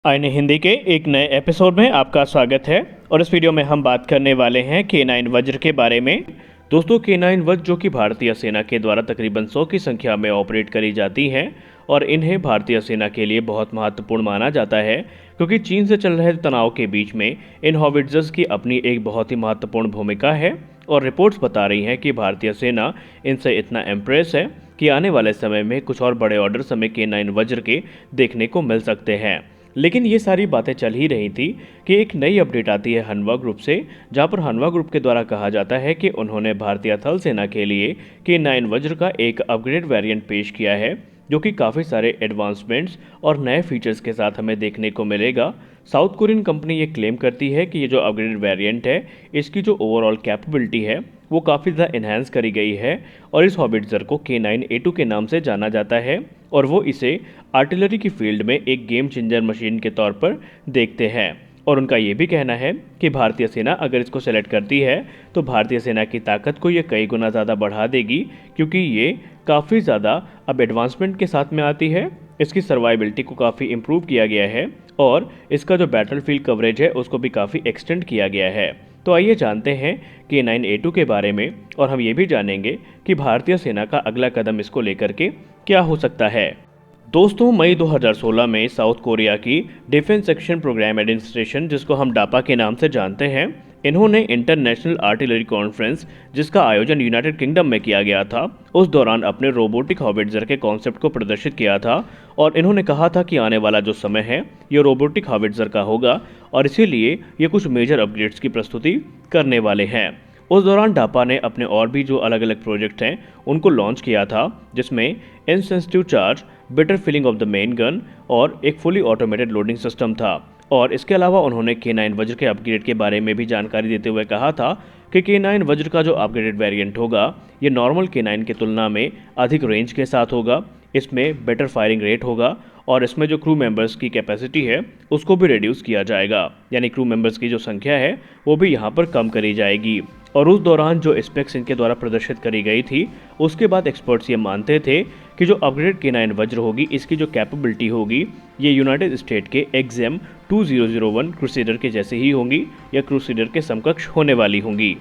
आईने हिंदी के एक नए एपिसोड में आपका स्वागत है। और इस वीडियो में हम बात करने वाले हैं K9 वज्र के बारे में। दोस्तों, K9 वज्र जो कि भारतीय सेना के द्वारा तकरीबन 100 की संख्या में ऑपरेट करी जाती हैं और इन्हें भारतीय सेना के लिए बहुत महत्वपूर्ण माना जाता है, क्योंकि चीन से चल रहे तनाव के बीच में इन हॉविट्जर्स की अपनी एक बहुत ही महत्वपूर्ण भूमिका है। और रिपोर्ट्स बता रही हैं कि भारतीय सेना इनसे इतना इम्प्रेस है कि आने वाले समय में कुछ और बड़े ऑर्डर्स हमें K9 वज्र के देखने को मिल सकते हैं। लेकिन ये सारी बातें चल ही रही थी कि एक नई अपडेट आती है हनवा ग्रुप से, जहां पर हनवा ग्रुप के द्वारा कहा जाता है कि उन्होंने भारतीय थल सेना के लिए K9 वज्र का एक अपग्रेड वेरिएंट पेश किया है, जो कि काफ़ी सारे एडवांसमेंट्स और नए फीचर्स के साथ हमें देखने को मिलेगा। साउथ कोरियन कंपनी ये क्लेम करती है कि ये जो अपग्रेडेड वेरिएंट है, इसकी जो ओवरऑल कैपेबिलिटी है वो काफ़ी ज़्यादा इन्हांस करी गई है और इस हॉबिट्जर को K9A2 के नाम से जाना जाता है और वो इसे आर्टिलरी की फील्ड में एक गेम चेंजर मशीन के तौर पर देखते हैं। और उनका ये भी कहना है कि भारतीय सेना अगर इसको सेलेक्ट करती है तो भारतीय सेना की ताकत को ये कई गुना ज़्यादा बढ़ा देगी, क्योंकि ये काफ़ी ज़्यादा अब एडवांसमेंट के साथ में आती है। इसकी सर्वाइबिलिटी को काफ़ी इम्प्रूव किया गया है और इसका जो बैटलफील्ड कवरेज है उसको भी काफ़ी एक्सटेंड किया गया है। तो आइए जानते हैं K9A2 के बारे में, और हम ये भी जानेंगे कि भारतीय सेना का अगला कदम इसको लेकर के क्या हो सकता है। दोस्तों, मई 2016 में साउथ कोरिया की डिफेंस एक्शन प्रोग्राम एडमिनिस्ट्रेशन, जिसको हम डापा के नाम से जानते हैं, इन्होंने इंटरनेशनल आर्टिलरी कॉन्फ्रेंस, जिसका आयोजन यूनाइटेड किंगडम में किया गया था, उस दौरान अपने रोबोटिक हॉविट्जर के कॉन्सेप्ट को प्रदर्शित किया था। और इन्होंने कहा था कि आने वाला जो समय है ये रोबोटिक हॉविट्जर का होगा और इसीलिए ये कुछ मेजर अपग्रेड्स की प्रस्तुति करने वाले हैं। उस दौरान डापा ने अपने और भी जो अलग अलग प्रोजेक्ट हैं उनको लॉन्च किया था, जिसमें insensitive charge, better filling of the main gun और एक फुली ऑटोमेटेड लोडिंग सिस्टम था। और इसके अलावा उन्होंने K9 वज्र के अपग्रेड के बारे में भी जानकारी देते हुए कहा था कि K9 वज्र का जो अपग्रेडेड वेरिएंट होगा ये नॉर्मल K9 की तुलना में अधिक रेंज के साथ होगा, इसमें बेटर फायरिंग रेट होगा और इसमें जो क्रू मेंबर्स की कैपेसिटी है उसको भी रिड्यूस किया जाएगा, यानी क्रू मेंबर्स की जो संख्या है वो भी यहाँ पर कम करी जाएगी। और उस दौरान जो स्पेक्स इनके द्वारा प्रदर्शित करी गई थी, उसके बाद एक्सपर्ट्स ये मानते थे कि जो अपग्रेड K9 वज्र होगी इसकी जो कैपेबिलिटी होगी ये यूनाइटेड स्टेट के XM 2001 क्रूसेडर के जैसे ही होंगी या क्रूसेडर के समकक्ष होने वाली होंगी।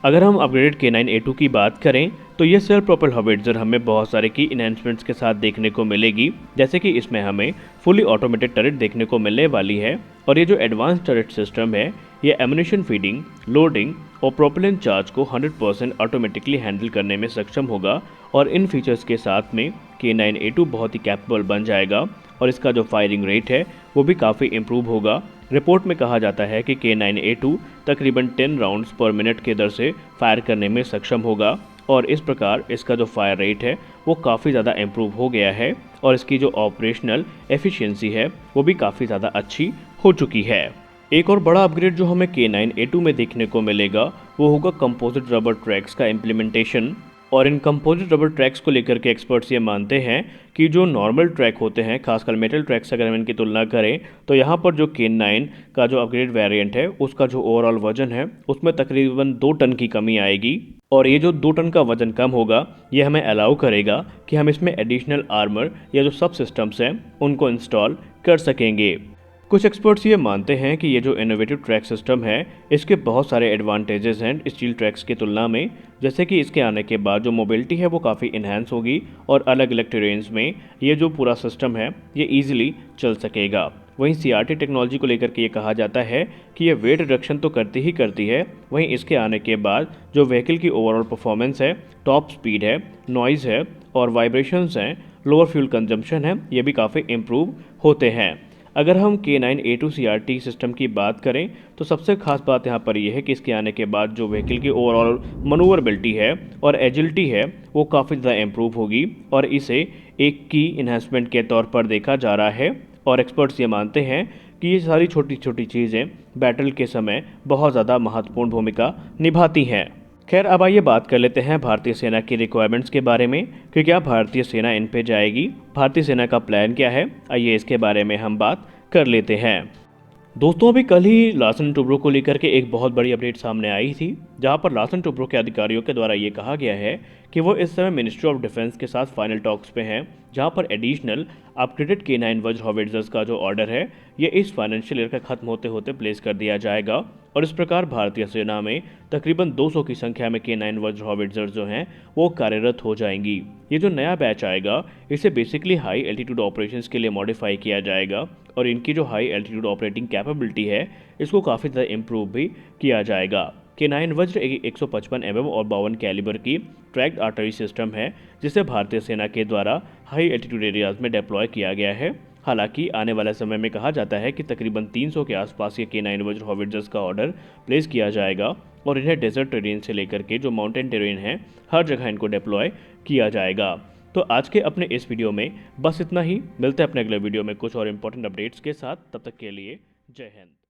अगर हम अपग्रेडेड K9A2 की बात करें तो ये सेल्फ प्रोपेल्ड हॉविट्जर हमें बहुत सारे की इन्हांसमेंट्स के साथ देखने को मिलेगी, जैसे कि इसमें हमें फुली ऑटोमेटेड टर्रेट देखने को मिलने वाली है। और ये जो एडवांस टर्रेट सिस्टम है ये एम्यूनिशन फीडिंग, लोडिंग और प्रोपेलेंट चार्ज को 100% ऑटोमेटिकली हैंडल करने में सक्षम होगा। और इन फीचर्स के साथ में K9A2 बहुत ही कैपेबल बन जाएगा और इसका जो फायरिंग रेट है वो भी काफ़ी इम्प्रूव होगा। रिपोर्ट में कहा जाता है कि K9A2 तकरीबन 10 राउंड्स पर मिनट के दर से फायर करने में सक्षम होगा और इस प्रकार इसका जो फायर रेट है वो काफ़ी ज़्यादा इम्प्रूव हो गया है और इसकी जो ऑपरेशनल एफिशिएंसी है वो भी काफ़ी ज़्यादा अच्छी हो चुकी है। एक और बड़ा अपग्रेड जो हमें K9A2 में देखने को मिलेगा वो होगा कंपोजिट रबर ट्रैक्स का इम्प्लीमेंटेशन। और इन कंपोजिट रबर ट्रैक्स को लेकर के एक्सपर्ट्स ये मानते हैं कि जो नॉर्मल ट्रैक होते हैं, खासकर मेटल ट्रैक्स अगर हम इनकी तुलना करें, तो यहाँ पर जो K9 का जो अपग्रेड वेरिएंट है उसका जो ओवरऑल वजन है उसमें तकरीबन 2 टन की कमी आएगी। और ये जो 2 टन का वजन कम होगा ये हमें अलाउ करेगा कि हम इसमें एडिशनल आर्मर या जो सब सिस्टम्स हैं उनको इंस्टॉल कर सकेंगे। कुछ एक्सपर्ट्स ये मानते हैं कि ये जो इनोवेटिव ट्रैक सिस्टम है इसके बहुत सारे एडवांटेजेस हैं स्टील ट्रैक्स की तुलना में, जैसे कि इसके आने के बाद जो मोबिलिटी है वो काफ़ी इन्हांस होगी और अलग अलग टेरेन्स में ये जो पूरा सिस्टम है ये ईजिली चल सकेगा। वहीं CRT टेक्नोलॉजी को लेकर के ये कहा जाता है कि ये वेट रिडक्शन तो करती ही करती है, वहीं इसके आने के बाद जो व्हीकल की ओवरऑल परफॉर्मेंस है, टॉप स्पीड है, नॉइज़ है और वाइब्रेशंस हैं, लोअर फ्यूल कंजम्पशन है, ये भी काफ़ी इम्प्रूव होते हैं। अगर हम K9A2 CRT सिस्टम की बात करें तो सबसे खास बात यहाँ पर यह है कि इसके आने के बाद जो व्हीकल की ओवरऑल मनूवरबिलिटी है और एजिलिटी है वो काफ़ी ज़्यादा इम्प्रूव होगी और इसे एक की इन्हांसमेंट के तौर पर देखा जा रहा है। और एक्सपर्ट्स ये मानते हैं कि ये सारी छोटी छोटी चीज़ें बैटल के समय बहुत ज़्यादा महत्वपूर्ण भूमिका निभाती हैं। खैर, अब आइए बात कर लेते हैं भारतीय सेना की रिक्वायरमेंट्स के बारे में कि क्या भारतीय सेना इन पे जाएगी, भारतीय सेना का प्लान क्या है। आइए इसके बारे में हम बात कर लेते हैं। दोस्तों अभी कल ही लार्सन टुब्रो को लेकर के एक बहुत बड़ी अपडेट सामने आई थी, जहां पर लार्सन टुब्रो के अधिकारियों के द्वारा ये कहा गया है कि वो इस समय मिनिस्ट्री ऑफ डिफेंस के साथ फाइनल टॉक्स पे हैं, जहां पर एडिशनल अपग्रेडेड K9 वज्र हॉविट्जर्स का जो ऑर्डर है ये इस फाइनेंशियल ईयर का खत्म होते होते प्लेस कर दिया जाएगा और इस प्रकार भारतीय सेना में तकरीबन 200 की संख्या में K9 वज्र हॉविट्जर्स जो हैं वो कार्यरत हो जाएंगी। ये जो नया बैच आएगा इसे बेसिकली हाई एल्टीट्यूड ऑपरेशंस के लिए मॉडिफाई किया जाएगा और इनकी जो हाई एल्टीट्यूड ऑपरेटिंग कैपेबिलिटी है इसको काफ़ी ज़्यादा इम्प्रूव भी किया जाएगा। K9 वज्र 155 mm और 52 कैलिबर की ट्रैक्ड आर्टरी सिस्टम है, जिसे भारतीय सेना के द्वारा हाई एल्टीट्यूड एरियाज में डिप्लॉय किया गया है। हालांकि आने वाले समय में कहा जाता है कि तकरीबन 300 के आसपास ये K9 वज्र हॉविट्जर्स का ऑर्डर प्लेस किया जाएगा और इन्हें डेजर्ट टेरेन से लेकर के जो माउंटेन टेरेन है हर जगह इनको डिप्लॉय किया जाएगा। तो आज के अपने इस वीडियो में बस इतना ही। मिलते हैं अपने अगले वीडियो में कुछ और इंपॉर्टेंट अपडेट्स के साथ। तब तक के लिए जय हिंद।